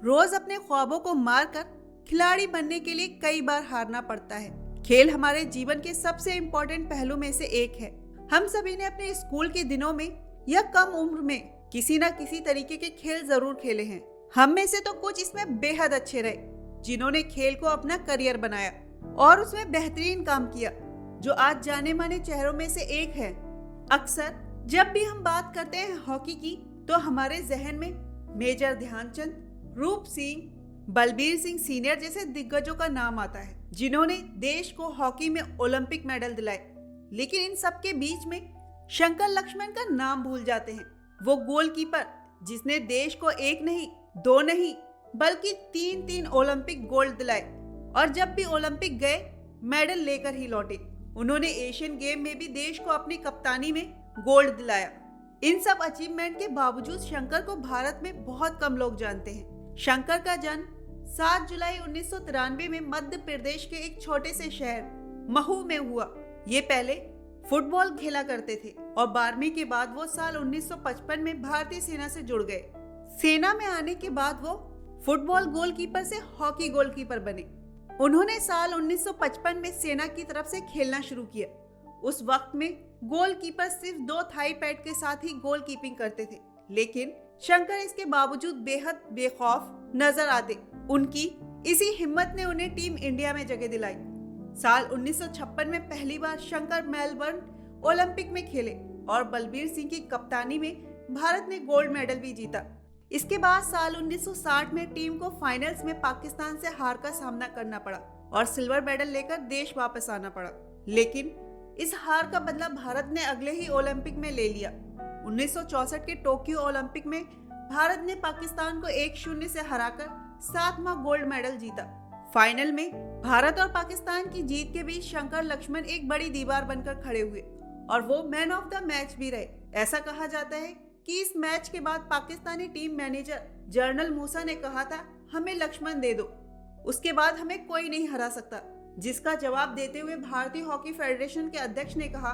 रोज अपने ख्वाबों को मारकर खिलाड़ी बनने के लिए कई बार हारना पड़ता है। खेल हमारे जीवन के सबसे इम्पोर्टेंट पहलू में से एक है। हम सभी ने अपने स्कूल के दिनों में या कम उम्र में किसी न किसी तरीके के खेल जरूर खेले हैं। हम में से तो कुछ इसमें बेहद अच्छे रहे, जिन्होंने खेल को अपना करियर बनाया और उसमें बेहतरीन काम किया, जो आज जाने माने चेहरों में से एक है। अक्सर जब भी हम बात करते हैं हॉकी की, तो हमारे जहन में मेजर ध्यानचंद, रूप सिंह, बलबीर सिंह सीनियर जैसे दिग्गजों का नाम आता है, जिन्होंने देश को हॉकी में ओलंपिक मेडल दिलाए। लेकिन इन सब के बीच में शंकर लक्ष्मण का नाम भूल जाते हैं। वो गोलकीपर जिसने देश को एक नहीं, दो नहीं, बल्कि तीन ओलंपिक गोल्ड दिलाए, और जब भी ओलंपिक गए मेडल लेकर ही लौटे। उन्होंने एशियन गेम में भी देश को अपनी कप्तानी में गोल्ड दिलाया। इन सब अचीवमेंट के बावजूद शंकर को भारत में बहुत कम लोग जानते हैं। शंकर का जन्म 7 जुलाई 1993 में मध्य प्रदेश के एक छोटे से शहर महू में हुआ। ये पहले फुटबॉल खेला करते थे और 12वीं के बाद वो साल 1955 में भारतीय सेना से जुड़ गए। सेना में आने के बाद वो फुटबॉल गोलकीपर से हॉकी गोलकीपर बने। उन्होंने साल 1955 में सेना की तरफ से खेलना शुरू किया। उस वक्त में गोलकीपर सिर्फ 2 थाई पैड के साथ ही गोलकीपिंग करते थे, लेकिन शंकर इसके बावजूद बेहद बेखौफ नजर आते। उनकी इसी हिम्मत ने उन्हें टीम इंडिया में जगह दिलाई। साल 1956 में पहली बार शंकर मेलबर्न ओलंपिक में खेले और बलबीर सिंह की कप्तानी में भारत ने गोल्ड मेडल भी जीता। इसके बाद साल 1960 में टीम को फाइनल्स में पाकिस्तान से हार का सामना करना पड़ा और सिल्वर मेडल लेकर देश वापस आना पड़ा। लेकिन इस हार का बदला भारत ने अगले ही ओलंपिक में ले लिया। 1964 के टोक्यो ओलंपिक में भारत ने पाकिस्तान को 1-0 से हराकर 7वां गोल्ड मेडल जीता। फाइनल में भारत और पाकिस्तान की जीत के बीच शंकर लक्ष्मण एक बड़ी दीवार बनकर खड़े हुए और वो मैन ऑफ द मैच भी रहे। ऐसा कहा जाता है कि इस मैच के बाद पाकिस्तानी टीम मैनेजर जनरल मूसा ने कहा था, हमें लक्ष्मण दे दो, उसके बाद हमें कोई नहीं हरा सकता। जिसका जवाब देते हुए भारतीय हॉकी फेडरेशन के अध्यक्ष ने कहा,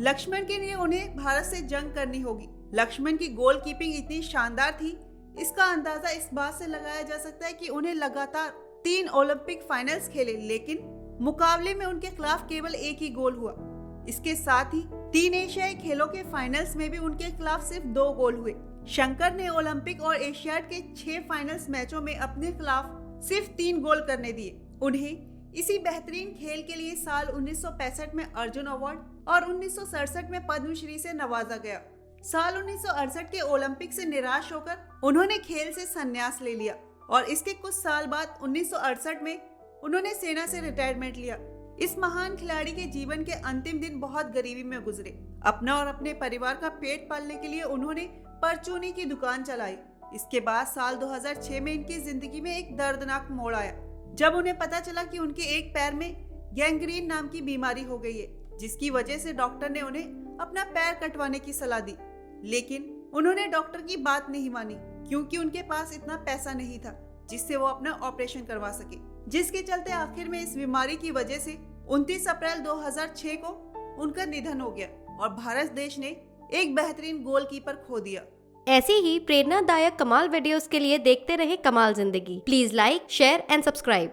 लक्ष्मण के लिए उन्हें भारत से जंग करनी होगी। लक्ष्मण की गोलकीपिंग इतनी शानदार थी, इसका अंदाजा इस बात से लगाया जा सकता है कि उन्हें लगातार 3 ओलंपिक फाइनल्स खेले, लेकिन मुकाबले में उनके खिलाफ केवल एक ही गोल हुआ। इसके साथ ही 3 एशियाई खेलों के फाइनल्स में भी उनके खिलाफ सिर्फ 2 गोल हुए। शंकर ने ओलंपिक और एशियाड के 6 फाइनल्स मैचों में अपने खिलाफ सिर्फ 3 गोल करने दिए। उन्हें इसी बेहतरीन खेल के लिए साल 1965 में अर्जुन अवार्ड और 1967 में पद्मश्री से नवाजा गया। साल 1968 के ओलंपिक से निराश होकर उन्होंने खेल से संन्यास ले लिया और इसके कुछ साल बाद 1968 में उन्होंने सेना से रिटायरमेंट लिया। इस महान खिलाड़ी के जीवन के अंतिम दिन बहुत गरीबी में गुजरे। अपना और अपने परिवार का पेट पालने के लिए उन्होंने परचूनी की दुकान चलाई। इसके बाद साल 2006 में इनकी जिंदगी में एक दर्दनाक मोड़ आया, जब उन्हें पता चला कि उनके एक पैर में गैंग्रीन नाम की बीमारी हो गई है, जिसकी वजह से डॉक्टर ने उन्हें अपना पैर कटवाने की सलाह दी। लेकिन उन्होंने डॉक्टर की बात नहीं मानी, क्योंकि उनके पास इतना पैसा नहीं था जिससे वो अपना ऑपरेशन करवा सके, जिसके चलते आखिर में इस बीमारी की वजह से 29 अप्रैल 2006 को उनका निधन हो गया और भारत देश ने एक बेहतरीन गोलकीपर खो दिया। ऐसी ही प्रेरणादायक कमाल वीडियोस के लिए देखते रहे कमाल जिंदगी। Please like, share and subscribe.